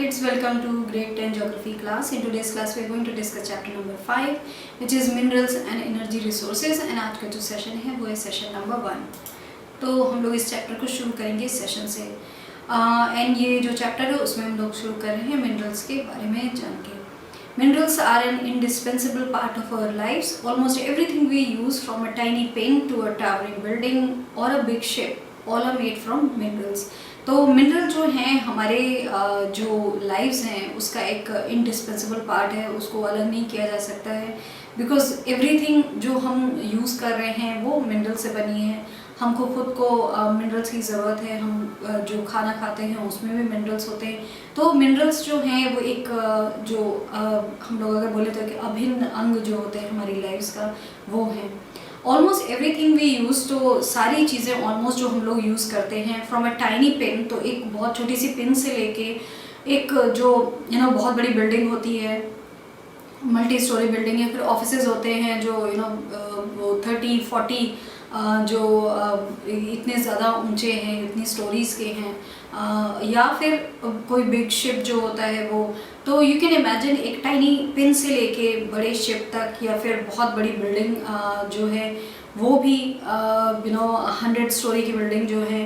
kids, welcome to grade 10 geography class. In today's class we are going to discuss chapter number 5 which is minerals and energy resources and आज का जो session है वो है session number 1। तो हम लोग इस चैप्टर को शुरू करेंगे इस सेशन से एंड ये जो चैप्टर है उसमें हम लोग शुरू कर रहे हैं मिनरल्स के बारे में जान के। Minerals are an indispensable part of our lives. Almost everything we use, from a tiny pin to a towering building or a big ship, all are made from minerals. तो मिनरल जो हैं हमारे जो लाइव्स हैं उसका एक indispensable part है, उसको अलग नहीं किया जा सकता है बिकॉज एवरीथिंग जो हम यूज़ कर रहे हैं वो मिनरल से बनी है। हमको खुद को मिनरल्स की ज़रूरत है, हम जो खाना खाते हैं उसमें भी मिनरल्स होते हैं। तो मिनरल्स जो हैं वो एक जो हम लोग अगर बोले तो कि अभिन्न अंग जो होते हैं हमारी लाइफ्स का वो हैं। ऑलमोस्ट एवरीथिंग वी यूज़, तो सारी चीज़ें ऑलमोस्ट जो हम लोग यूज़ करते हैं फ्रॉम अ टाइनी पिन, तो एक बहुत छोटी सी पिन से लेके एक जो बहुत बड़ी बिल्डिंग होती है, मल्टी स्टोरी बिल्डिंग, या फिर ऑफिसेज होते हैं जो वो 30-40 जो इतने ज़्यादा ऊंचे हैं, इतनी स्टोरीज़ के हैं, या फिर कोई बिग शिप जो होता है वो। तो यू कैन इमेजिन एक टाइनी पिन से लेके बड़े शिप तक, या फिर बहुत बड़ी बिल्डिंग जो है वो भी 100 स्टोरी की बिल्डिंग जो है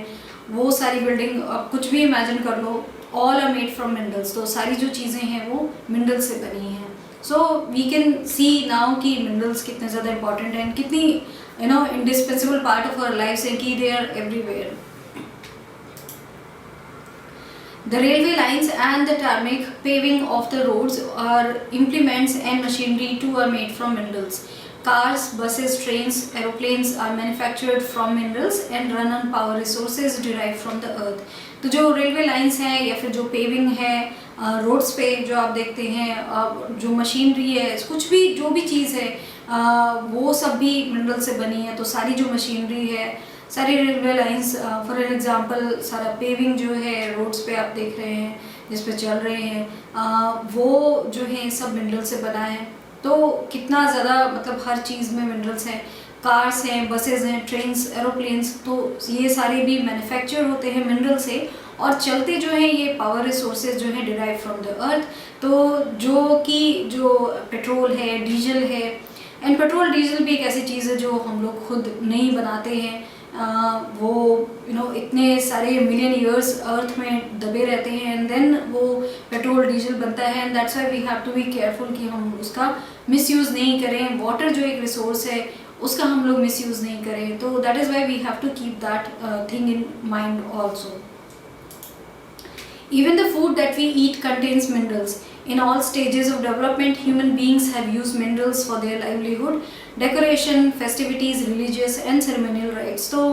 वो सारी बिल्डिंग कुछ भी इमेजिन कर लो, all are made from minerals. तो सारी जो चीज़ें हैं वो मिनरल से बनी हैं। So we can see now कि मिनरल्स कितने ज़्यादा इंपॉर्टेंट हैं, कितनी indispensable part of our lives and कि they are everywhere. The railway lines and the tarmac paving of the roads are implements and machinery too are made from minerals. Cars, buses, trains, aeroplanes are manufactured from minerals and run on power resources derived from the earth. तो जो railway lines हैं या फिर जो paving है roads पे जो आप देखते हैं, जो मशीनरी है, कुछ भी जो भी चीज़ है वो सब भी मिनरल से बनी है। तो सारी जो मशीनरी है, सारी railway lines, for an example सारा पेविंग जो है रोड्स पे आप देख रहे हैं जिस पे चल रहे हैं, वो जो है सब मिनरल से बना है। तो कितना ज़्यादा मतलब हर चीज़ में मिनरल्स हैं। कार्स हैं, बसेज हैं, ट्रेन्स, एरोप्लेन्स, तो ये सारे भी मैन्युफैक्चर होते हैं मिनरल से और चलते जो हैं ये पावर रिसोर्सेज जो हैं डिराइव फ्रॉम द अर्थ। तो जो पेट्रोल है, डीजल है, एंड पेट्रोल डीजल भी एक ऐसी चीज़ है जो हम लोग खुद नहीं बनाते हैं। वो इतने सारे मिलियन ईयर्स अर्थ में दबे रहते हैं एंड देन वो पेट्रोल डीजल बनता है। And that's why we have to be careful कि हम उसका मिसयूज़ नहीं करें। वाटर जो एक रिसोर्स है उसका हम लोग मिसयूज़ नहीं करें। तो that is why we have to keep that thing in mind also. Even the food that we eat contains minerals. In all stages of development, human beings have used minerals for their livelihood, decoration, festivities, religious and ceremonial rites. So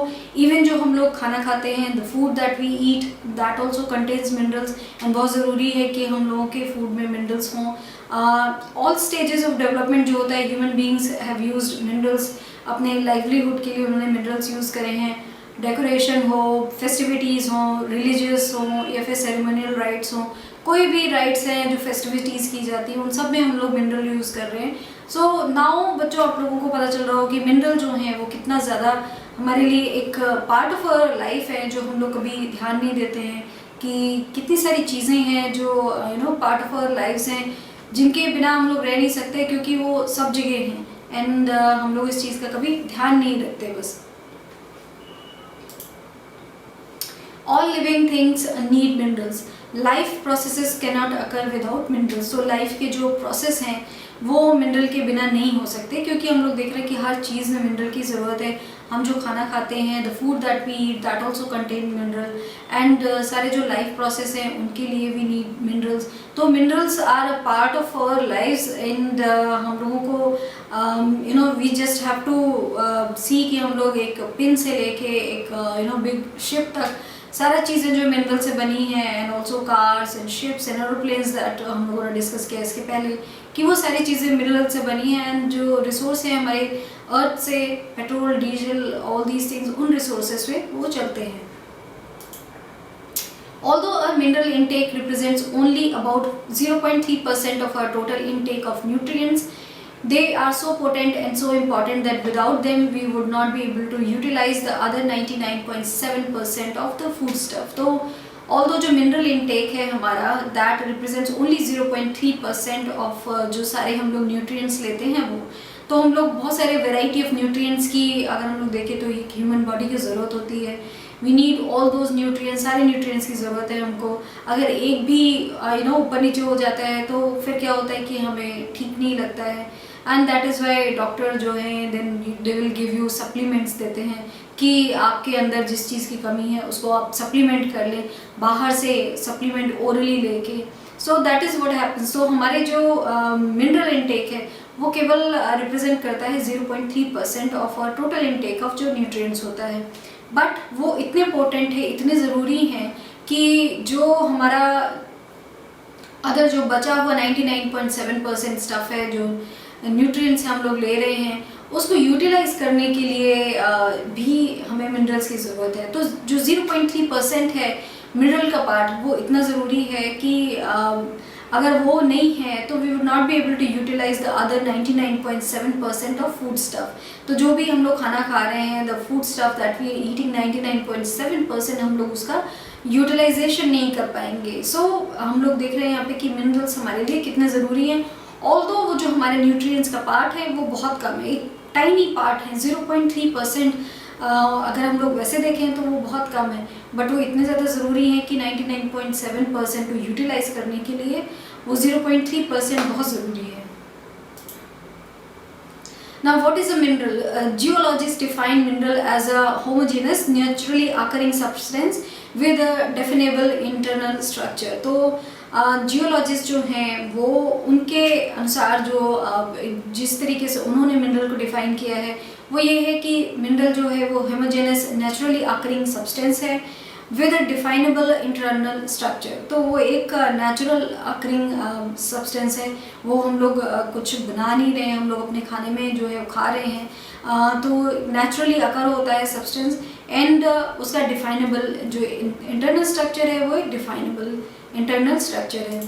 even जो हम लोग खाना खाते हैं, the food that we eat, that also contains minerals, and बहुत ज़रूरी है कि हम लोगों के food में minerals हों। All stages of development जो होता है, human beings have used minerals, अपने livelihood के लिए उन्होंने minerals use करे हैं। डेकोरेशन हो, फेस्टिविटीज़ हों, रिलीजियस हों, या फिर सेरेमोनियल राइट्स हों, कोई भी राइट्स हैं जो फेस्टिविटीज़ की जाती हैं उन सब में हम लोग मिनरल यूज़ कर रहे हैं। सो नाउ बच्चों आप लोगों को पता चल रहा हो कि मिनरल जो हैं वो कितना ज़्यादा हमारे लिए एक पार्ट ऑफ आवर लाइफ है, जो हम लोग कभी ध्यान नहीं देते हैं कि कितनी सारी चीज़ें हैं जो पार्ट ऑफ आवर लाइफ्स हैं जिनके बिना हम लोग रह नहीं सकते, क्योंकि वो सब जगह हैं एंड हम लोग इस चीज़ का कभी ध्यान नहीं रखते। बस all living things need minerals. Life processes cannot occur without minerals. So life के जो process हैं वो मिनरल के बिना नहीं हो सकते, क्योंकि हम लोग देख रहे हैं कि हर चीज़ में मिनरल की ज़रूरत है। हम जो खाना खाते हैं, the food that we eat, that also contain mineral, and सारे जो लाइफ प्रोसेस हैं उनके लिए we need minerals. तो minerals are a part of our lives and हम लोगों को we just have to see कि हम लोग एक पिन से लेके एक बिग शिप तक सारा चीज़ें जो मिनरल से बनी हैं, and also cars and ships and aeroplanes that हम लोगों ने डिस्कस किया इसके पहले कि वो सारी चीज़ें मिनरल से बनी हैं। एंड जो रिसोर्स हैं हमारे अर्थ से, petrol, diesel, all these things, उन रिसोर्सेज पे वो चलते हैं। Although our mineral intake represents only about 0.3% of our total intake of nutrients, they are so potent and so important that without them we would not be able to utilize the other 99.7% of the food stuff. तो although जो mineral intake है हमारा that represents only 0.3% of जो सारे हम लोग nutrients लेते हैं वो। तो हम लोग बहुत सारे वेराइटी ऑफ न्यूट्रिएंट्स की अगर हम लोग देखें तो एक ह्यूमन बॉडी की ज़रूरत होती है। We need all those nutrients, सारे न्यूट्रिएंट्स की ज़रूरत है हमको। अगर एक भी ऊपर नीचे हो जाता है तो फिर क्या होता है कि हमें ठीक नहीं लगता है। And that is why doctor जो हैं then they will give you supplements देते हैं कि आपके अंदर जिस चीज़ की कमी है उसको आप सप्लीमेंट कर लें, बाहर से सप्लीमेंट ओरली लेके। So that is what happens. So हमारे जो मिनरल इनटेक है वो केवल रिप्रेजेंट करता है 0.3% of our total intake of जो न्यूट्रिएंट्स होता है। बट वो इतने इंपॉर्टेंट है, इतने ज़रूरी हैं कि जो हमारा अगर जो बचा हुआ 99.7% स्टफ़ है जो न्यूट्रिएंट्स हम लोग ले रहे हैं उसको यूटिलाइज करने के लिए भी हमें मिनरल्स की ज़रूरत है। तो जो 0.3% है मिनरल का पार्ट वो इतना ज़रूरी है कि अगर वो नहीं है तो we would not be able to utilise the other 99.7% of food stuff. तो जो भी हम लोग खाना खा रहे हैं the food stuff that we are eating 99.7% हम लोग उसका यूटिलाइजेशन नहीं कर पाएंगे। सो हम लोग देख रहे हैं यहाँ पे कि मिनरल्स हमारे लिए कितने ज़रूरी हैं। ऑल्दो वो जो हमारे न्यूट्रिएंट्स का पार्ट है वो बहुत कम है, एक टाइनी पार्ट है 0.3%। अगर हम लोग वैसे देखें तो वो बहुत कम है, बट वो इतने ज़्यादा ज़रूरी है कि 99.7% को यूटिलाइज करने के लिए वो 0.3% बहुत ज़रूरी है। Now what is a mineral? Geologists define mineral as a homogeneous naturally occurring substance with a definable internal structure। तो जियोलॉजिस्ट जो हैं वो उनके अनुसार जो जिस तरीके से उन्होंने मिनरल को डिफ़ाइन किया है वो ये है कि मिनरल जो है वो होमोजेनस नेचुरली अकरिंग सब्सटेंस है with a definable internal structure. तो वो एक नेचुरल अकरिंग सब्सटेंस है, वो हम लोग कुछ बना नहीं रहे हैं, हम लोग अपने खाने में जो है वो खा रहे हैं। तो नेचुरली अकर होता है सब्सटेंस एंड उसका डिफाइनेबल जो इंटरनल स्ट्रक्चर है वो एक डिफाइनेबल इंटरनल स्ट्रक्चर है।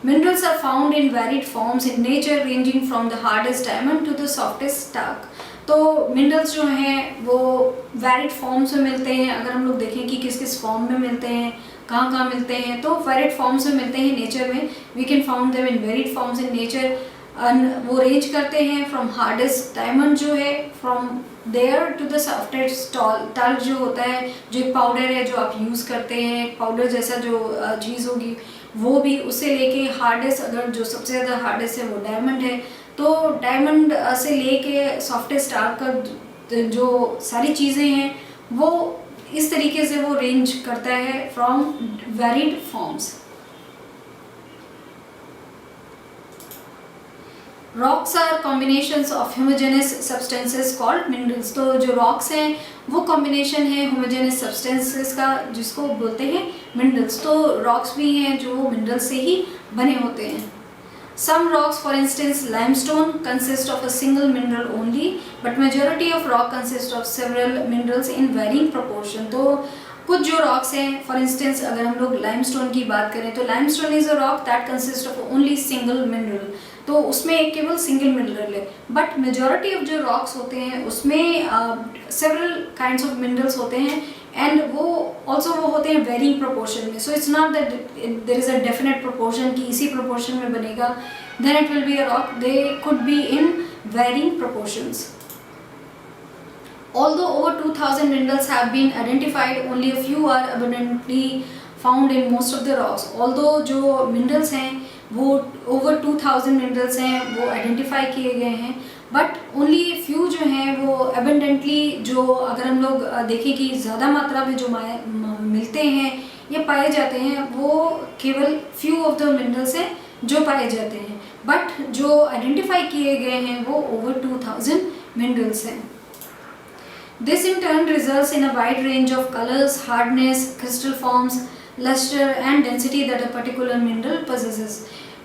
Minerals are found in varied forms in nature ranging from the hardest diamond to the softest talc। तो मिनरल्स जो हैं वो वेरिड फॉर्म्स में मिलते हैं। अगर हम लोग देखें कि किस किस फॉर्म में मिलते हैं, कहाँ कहाँ मिलते हैं, तो वेरिड फॉर्म्स में मिलते हैं नेचर में। We can found them in varied forms in nature. वो रेंज करते हैं फ्रॉम हार्डेस्ट डायमंड जो है from there to the softest talc जो होता है, जो एक पाउडर है जो आप यूज़ करते हैं, पाउडर जैसा जो चीज़ होगी वो भी, उससे लेके हार्डेस्ट, अगर जो सबसे ज़्यादा हार्डेस्ट है वो डायमंड है, तो डायमंड से लेके सॉफ्टेस्ट टार्क का जो सारी चीज़ें हैं वो इस तरीके से वो रेंज करता है from varied forms. Rocks are combinations of homogenous substances called minerals. तो जो रॉक्स हैं वो कॉम्बिनेशन है होमोजेनस सब्सटेंसेस का जिसको बोलते हैं मिनरल्स। तो रॉक्स भी हैं जो मिनरल्स से ही बने होते हैं। Some rocks, for instance limestone, consist of a single mineral only, but majority of rock consist of several minerals in varying proportion। तो कुछ जो रॉक्स हैं, फॉर इंस्टेंस अगर हम लोग लाइमस्टोन की बात करें तो limestone is a rock that consist of only single mineral. तो उसमें एक केवल सिंगल मिनरल है, बट मेजॉरिटी ऑफ जो रॉक्स होते हैं उसमें सेवरल काइंड्स ऑफ मिनरल्स होते हैं एंड वो ऑल्सो वो होते हैं वेरिंग प्रोपोर्शन में। So it's not that there is a definite proportion कि इसी प्रोपोर्शन में बनेगा then it will be a rock. They could be in varying proportions. Although over 2000 minerals have been identified, only a few are abundantly found in most of the rocks। Although जो minerals हैं वो over 2000 minerals हैं वो identify किए गए हैं, but only few जो हैं वो abundantly, जो अगर हम लोग देखें कि ज़्यादा मात्रा में जो मिलते हैं या पाए जाते हैं वो केवल few of the minerals हैं जो पाए जाते हैं, but जो identify किए गए हैं वो over 2000 minerals हैं। This in turn results in a wide range of colors, hardness, crystal forms, luster and density that a particular mineral possesses।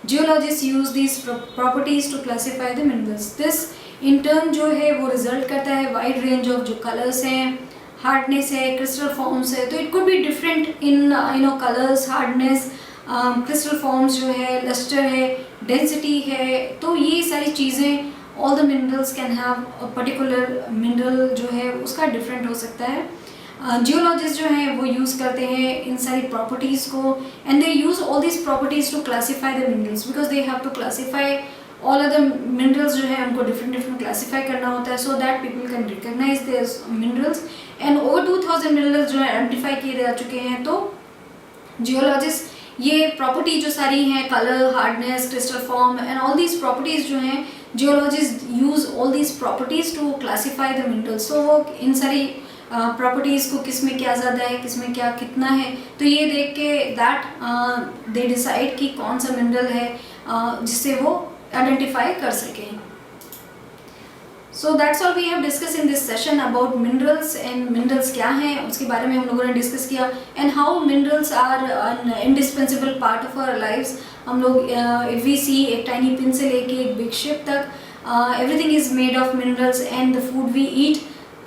Geologists use these properties to classify the minerals। This in turn जो है वो result करता है wide range of जो colors हैं, hardness है, crystal forms है। तो it could be different in colors, hardness, crystal forms जो है, luster है, density है। तो ये सारी चीज़ें all the minerals can have a particular mineral जो है उसका different हो सकता है। जियोलॉजिस्ट जो हैं वो यूज़ करते हैं इन सारी प्रॉपर्टीज़ को, and they use all this properties to classify the minerals, because they have to classify all other minerals जो है उनको डिफरेंट क्लासीफाई करना होता है, so that people can recognise this minerals. And over 2000 minerals जो है identify किए जा चुके हैं। तो जियोलॉजिस्ट ये प्रॉपर्टी जो सारी हैं, colour, hardness, crystal form and all these properties जो हैं, geologist use all these properties to classify the minerals. तो वो इन सारी प्रॉपर्टीज़ को किस में क्या ज़्यादा है, किस में क्या कितना है, तो ये देख के दैट दे डिसाइड कि कौन सा मिनरल है जिससे वो आइडेंटिफाई कर सकें। So that's all we have discuss in this session about minerals, and minerals क्या हैं उसके बारे में हम लोगों ने डिस्कस किया, and how minerals are an indispensable part of our lives. हम लोग इफ वी सी एक टाइनी पिन से लेके एक बिग शिप तक, everything is made of minerals, and the food we eat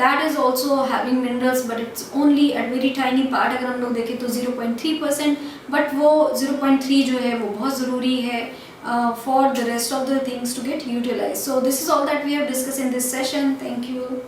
that is also having minerals, but it's only at very tiny part. अगर हम लोग देखें तो 0.3%, बट वो 0.3 जो है वो बहुत ज़रूरी है for the rest of the things to get utilized. So this is all that we have discussed in this session. Thank you.